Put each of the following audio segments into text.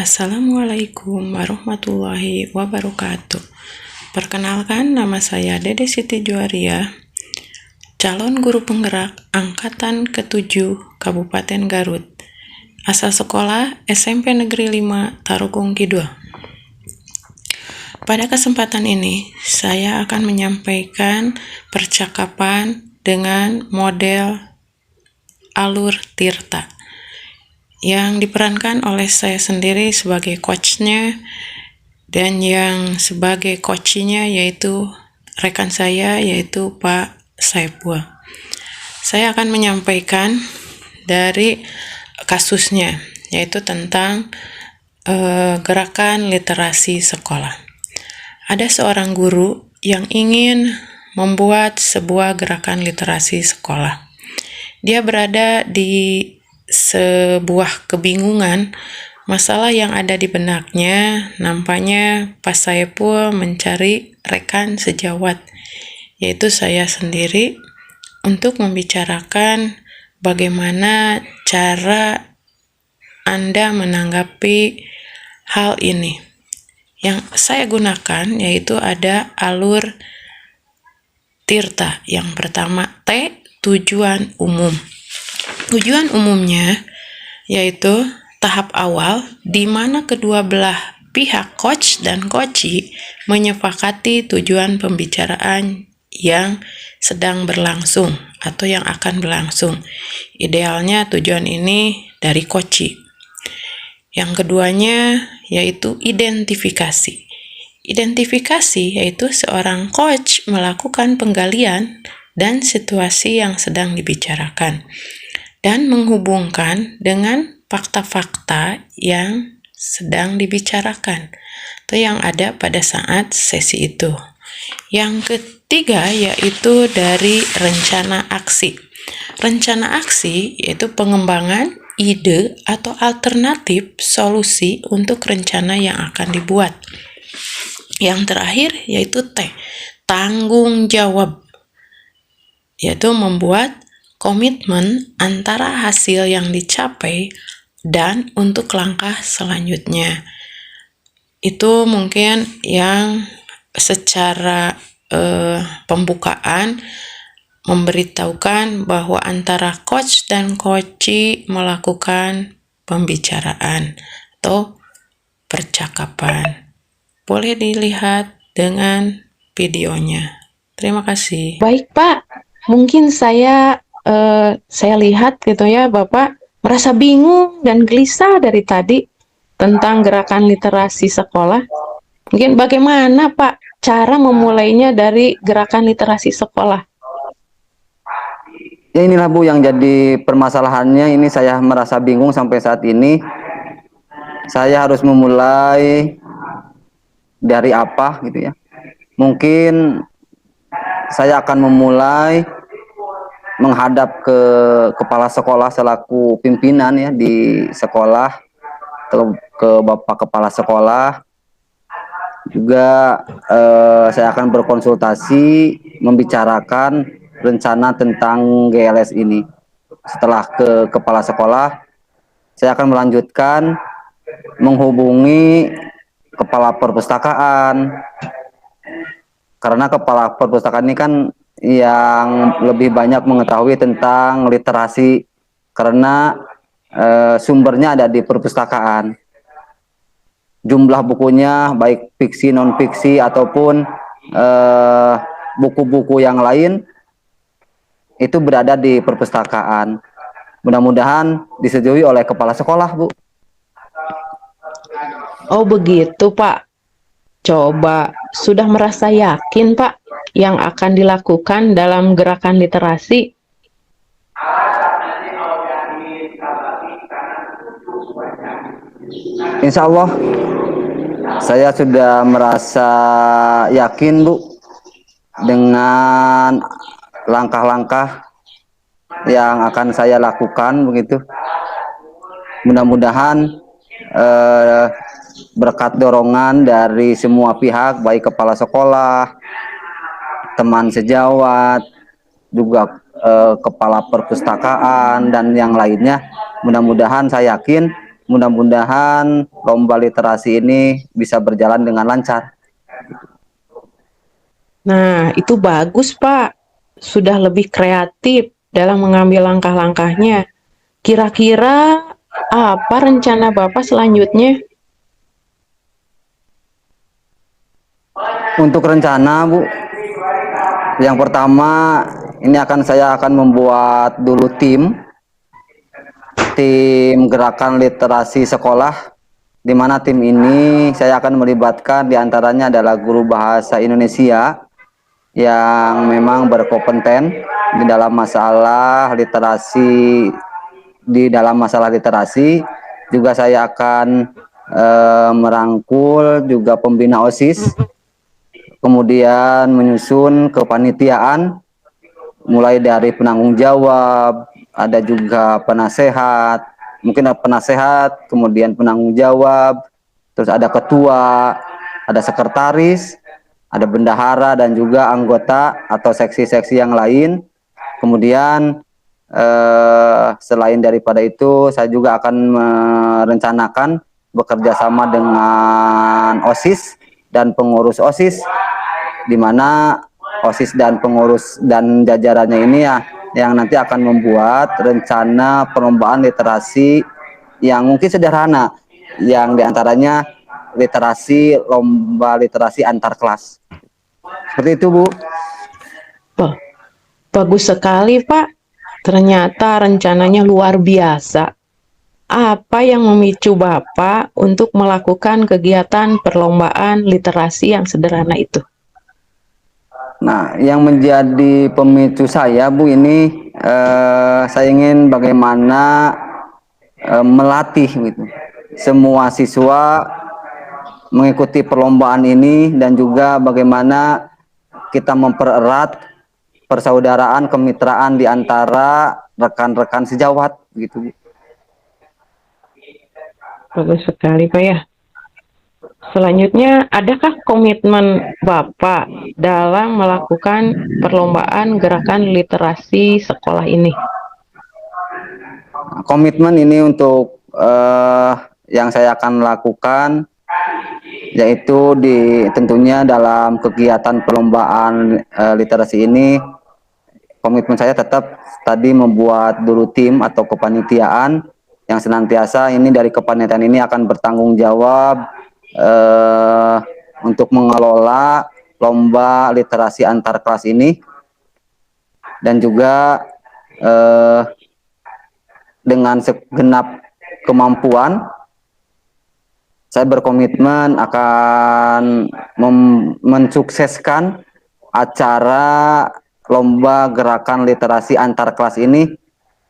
Assalamualaikum warahmatullahi wabarakatuh. Perkenalkan, nama saya Dede Siti Juwaria, calon guru penggerak angkatan ke-7 Kabupaten Garut. Asal sekolah SMP Negeri 5 Tarogong Kidul. Pada kesempatan ini, saya akan menyampaikan percakapan dengan model alur Tirta yang diperankan oleh saya sendiri sebagai coachnya, dan yang sebagai coachnya yaitu rekan saya, yaitu Pak Saipul. Saya akan menyampaikan dari kasusnya, yaitu tentang gerakan literasi sekolah. Ada seorang guru yang ingin membuat sebuah gerakan literasi sekolah. Dia berada di sebuah kebingungan. Masalah yang ada di benaknya, nampaknya Pak Saipul mencari rekan sejawat, yaitu saya sendiri, untuk membicarakan bagaimana cara Anda menanggapi hal ini. Yang saya gunakan yaitu ada alur Tirta. Yang pertama, T, tujuan umum. Tujuan umumnya yaitu tahap awal di mana kedua belah pihak coach dan coachee menyepakati tujuan pembicaraan yang sedang berlangsung atau yang akan berlangsung. Idealnya tujuan ini dari coachee. Yang keduanya yaitu identifikasi. Identifikasi yaitu seorang coach melakukan penggalian dan situasi yang sedang dibicarakan dan menghubungkan dengan fakta-fakta yang sedang dibicarakan atau yang ada pada saat sesi itu. Yang ketiga yaitu dari rencana aksi. Rencana aksi yaitu pengembangan ide atau alternatif solusi untuk rencana yang akan dibuat. Yang terakhir yaitu T, tanggung jawab, yaitu membuat komitmen antara hasil yang dicapai dan untuk langkah selanjutnya. Itu mungkin yang secara pembukaan memberitahukan bahwa antara coach dan coachee melakukan pembicaraan atau percakapan. Boleh dilihat dengan videonya. Terima kasih. Baik Pak, mungkin saya lihat gitu ya, Bapak merasa bingung dan gelisah dari tadi tentang gerakan literasi sekolah. Mungkin bagaimana Pak cara memulainya dari gerakan literasi sekolah? Ya inilah Bu yang jadi permasalahannya, ini saya merasa bingung sampai saat ini. Saya harus memulai dari apa gitu ya. Mungkin saya akan memulai menghadap ke kepala sekolah selaku pimpinan ya di sekolah, ke Bapak Kepala Sekolah. Juga saya akan berkonsultasi membicarakan rencana tentang GLS ini. Setelah ke kepala sekolah, saya akan melanjutkan menghubungi kepala perpustakaan, karena kepala perpustakaan ini kan yang lebih banyak mengetahui tentang literasi, karena sumbernya ada di perpustakaan. Jumlah bukunya baik fiksi, non fiksi ataupun buku-buku yang lain itu berada di perpustakaan. Mudah-mudahan disetujui oleh kepala sekolah, Bu. Oh begitu Pak. Coba, sudah merasa yakin Pak yang akan dilakukan dalam gerakan literasi? Insya Allah saya sudah merasa yakin, Bu, dengan langkah-langkah yang akan saya lakukan begitu. Mudah-mudahan berkat dorongan dari semua pihak, baik kepala sekolah, teman sejawat, juga kepala perpustakaan dan yang lainnya, mudah-mudahan saya yakin mudah-mudahan lomba literasi ini bisa berjalan dengan lancar. Nah, itu bagus, Pak. Sudah lebih kreatif dalam mengambil langkah-langkahnya. Kira-kira apa rencana Bapak selanjutnya? Untuk rencana, Bu, yang pertama ini saya akan membuat dulu tim gerakan literasi sekolah, di mana tim ini saya akan melibatkan diantaranya adalah guru bahasa Indonesia yang memang berkompeten di dalam masalah literasi. Juga saya akan merangkul juga pembina OSIS, kemudian menyusun kepanitiaan mulai dari penanggung jawab, ada juga penasehat, mungkin ada penasehat, kemudian penanggung jawab, terus ada ketua, ada sekretaris, ada bendahara, dan juga anggota atau seksi-seksi yang lain. Kemudian selain daripada itu, saya juga akan merencanakan bekerja sama dengan OSIS dan pengurus OSIS, di mana OSIS dan pengurus dan jajarannya ini ya yang nanti akan membuat rencana perlombaan literasi yang mungkin sederhana, yang diantaranya lomba literasi antar kelas. Seperti itu, Bu. Wah, bagus sekali, Pak. Ternyata rencananya luar biasa. Apa yang memicu Bapak untuk melakukan kegiatan perlombaan literasi yang sederhana itu? Nah, yang menjadi pemicu saya, Bu, ini saya ingin bagaimana melatih gitu semua siswa mengikuti perlombaan ini, dan juga bagaimana kita mempererat persaudaraan, kemitraan di antara rekan-rekan sejawat gitu. Bagus sekali, Pak ya. Selanjutnya, adakah komitmen Bapak dalam melakukan perlombaan gerakan literasi sekolah ini? Komitmen ini untuk yang saya akan lakukan, yaitu tentunya dalam kegiatan perlombaan literasi ini, komitmen saya tetap tadi membuat dulu tim atau kepanitiaan yang senantiasa ini dari kepanitiaan ini akan bertanggung jawab untuk mengelola lomba literasi antar kelas ini, dan juga dengan segenap kemampuan saya berkomitmen akan mensukseskan acara lomba gerakan literasi antar kelas ini,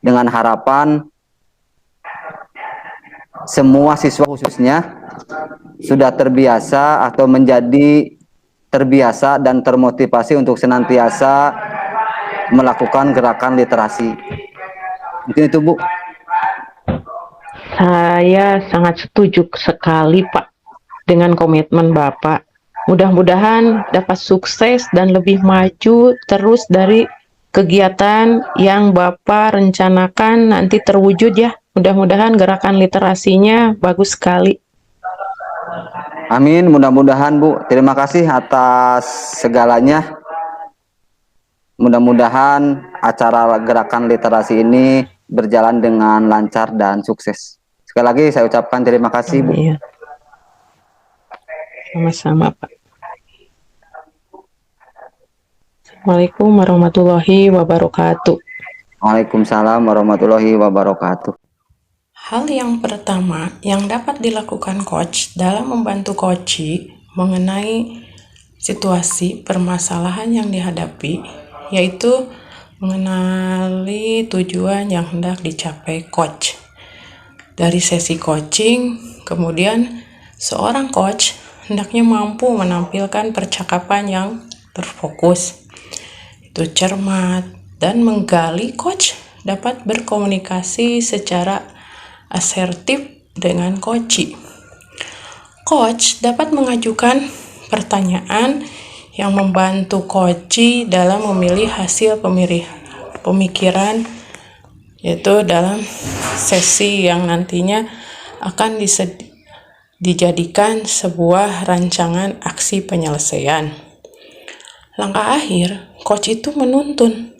dengan harapan semua siswa khususnya sudah terbiasa atau menjadi terbiasa dan termotivasi untuk senantiasa melakukan gerakan literasi. Mungkin itu, Bu. Saya sangat setuju sekali, Pak, dengan komitmen Bapak. Mudah-mudahan dapat sukses dan lebih maju terus dari kegiatan yang Bapak rencanakan nanti terwujud ya. Mudah-mudahan gerakan literasinya bagus sekali. Amin, mudah-mudahan, Bu. Terima kasih atas segalanya. Mudah-mudahan acara gerakan literasi ini berjalan dengan lancar dan sukses. Sekali lagi saya ucapkan terima kasih, Bu. Iya. Sama-sama, Pak. Assalamualaikum warahmatullahi wabarakatuh. Waalaikumsalam warahmatullahi wabarakatuh. Hal yang pertama yang dapat dilakukan coach dalam membantu coachee mengenai situasi permasalahan yang dihadapi, yaitu mengenali tujuan yang hendak dicapai coach. Dari sesi coaching, kemudian seorang coach hendaknya mampu menampilkan percakapan yang terfokus, itu cermat, dan menggali. Coach dapat berkomunikasi secara asertif dengan coachee. Coach dapat mengajukan pertanyaan yang membantu coachee dalam memilih hasil pemikiran, yaitu dalam sesi yang nantinya akan dijadikan sebuah rancangan aksi penyelesaian. Langkah akhir, coach itu menuntun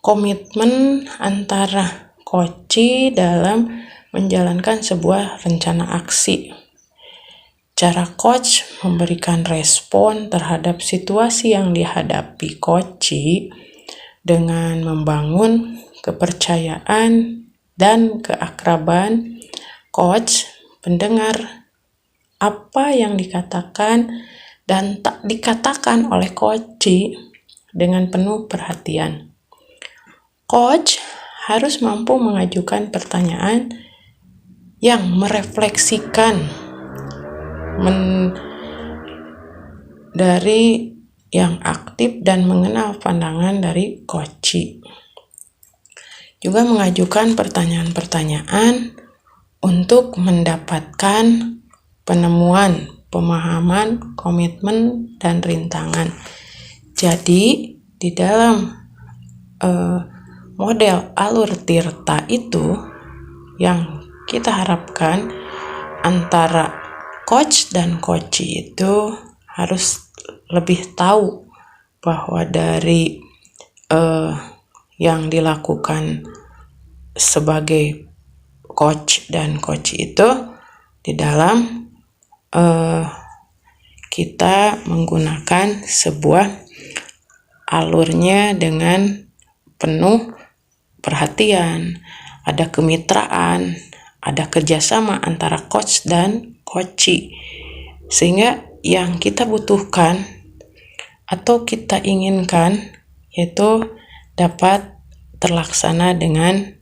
komitmen antara coach dalam menjalankan sebuah rencana aksi. Cara coach memberikan respon terhadap situasi yang dihadapi coach dengan membangun kepercayaan dan keakraban coach mendengar apa yang dikatakan dan tak dikatakan oleh coach dengan penuh perhatian. Coach harus mampu mengajukan pertanyaan yang merefleksikan dari yang aktif dan mengenal pandangan dari coach. Juga mengajukan pertanyaan-pertanyaan untuk mendapatkan penemuan, pemahaman, komitmen, dan rintangan. Jadi, di dalam model alur Tirta itu yang kita harapkan antara coach dan coach itu harus lebih tahu bahwa dari yang dilakukan sebagai coach dan coach itu di dalam kita menggunakan sebuah alurnya dengan penuh perhatian, ada kemitraan, ada kerjasama antara coach dan coach, sehingga yang kita butuhkan atau kita inginkan yaitu dapat terlaksana dengan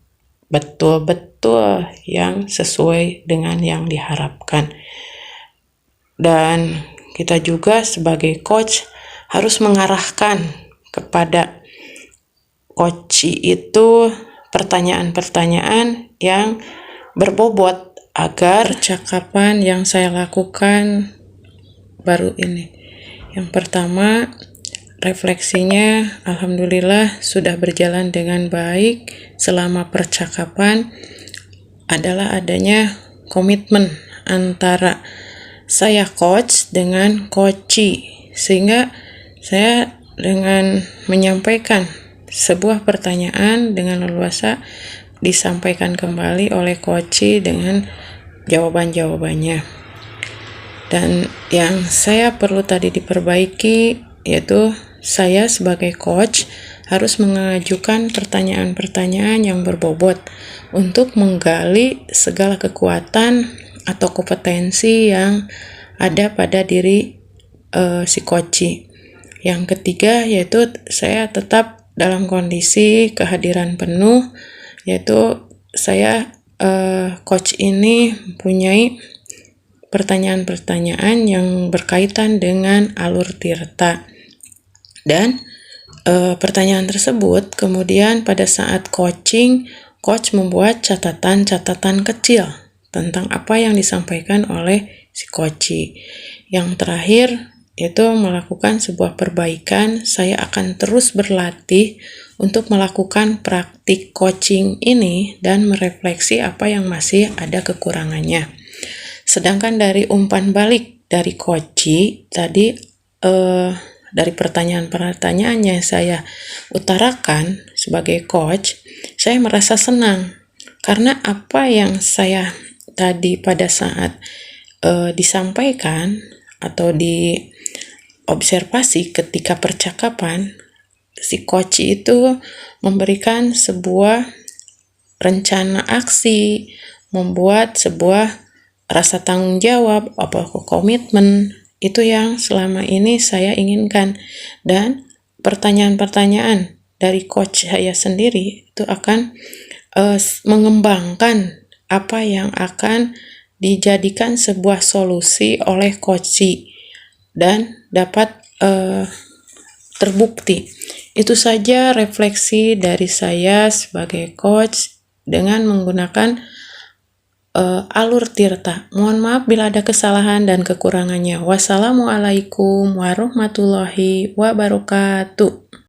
betul-betul yang sesuai dengan yang diharapkan. Dan kita juga sebagai coach harus mengarahkan kepada coach itu pertanyaan-pertanyaan yang berbobot agar percakapan yang saya lakukan baru ini. Yang pertama, refleksinya alhamdulillah sudah berjalan dengan baik selama percakapan adalah adanya komitmen antara saya coach dengan coach, sehingga saya dengan menyampaikan sebuah pertanyaan dengan leluasa disampaikan kembali oleh coach dengan jawaban-jawabannya. Dan yang saya perlu tadi diperbaiki yaitu saya sebagai coach harus mengajukan pertanyaan-pertanyaan yang berbobot untuk menggali segala kekuatan atau kompetensi yang ada pada diri si coach. Yang ketiga yaitu saya tetap dalam kondisi kehadiran penuh, yaitu saya coach ini mempunyai pertanyaan-pertanyaan yang berkaitan dengan alur Tirta. Dan pertanyaan tersebut kemudian pada saat coaching, coach membuat catatan-catatan kecil tentang apa yang disampaikan oleh si coach. Yang terakhir yaitu melakukan sebuah perbaikan. Saya akan terus berlatih untuk melakukan praktik coaching ini dan merefleksi apa yang masih ada kekurangannya. Sedangkan dari umpan balik dari coach tadi, dari pertanyaan-pertanyaan yang saya utarakan sebagai coach, saya merasa senang karena apa yang saya tadi pada saat disampaikan atau diobservasi ketika percakapan, si coach itu memberikan sebuah rencana aksi, membuat sebuah rasa tanggung jawab, komitmen, itu yang selama ini saya inginkan. Dan pertanyaan-pertanyaan dari coach saya sendiri itu akan mengembangkan apa yang akan dijadikan sebuah solusi oleh coach dan dapat terbukti. Itu saja refleksi dari saya sebagai coach dengan menggunakan alur Tirta. Mohon maaf bila ada kesalahan dan kekurangannya. Wassalamualaikum warahmatullahi wabarakatuh.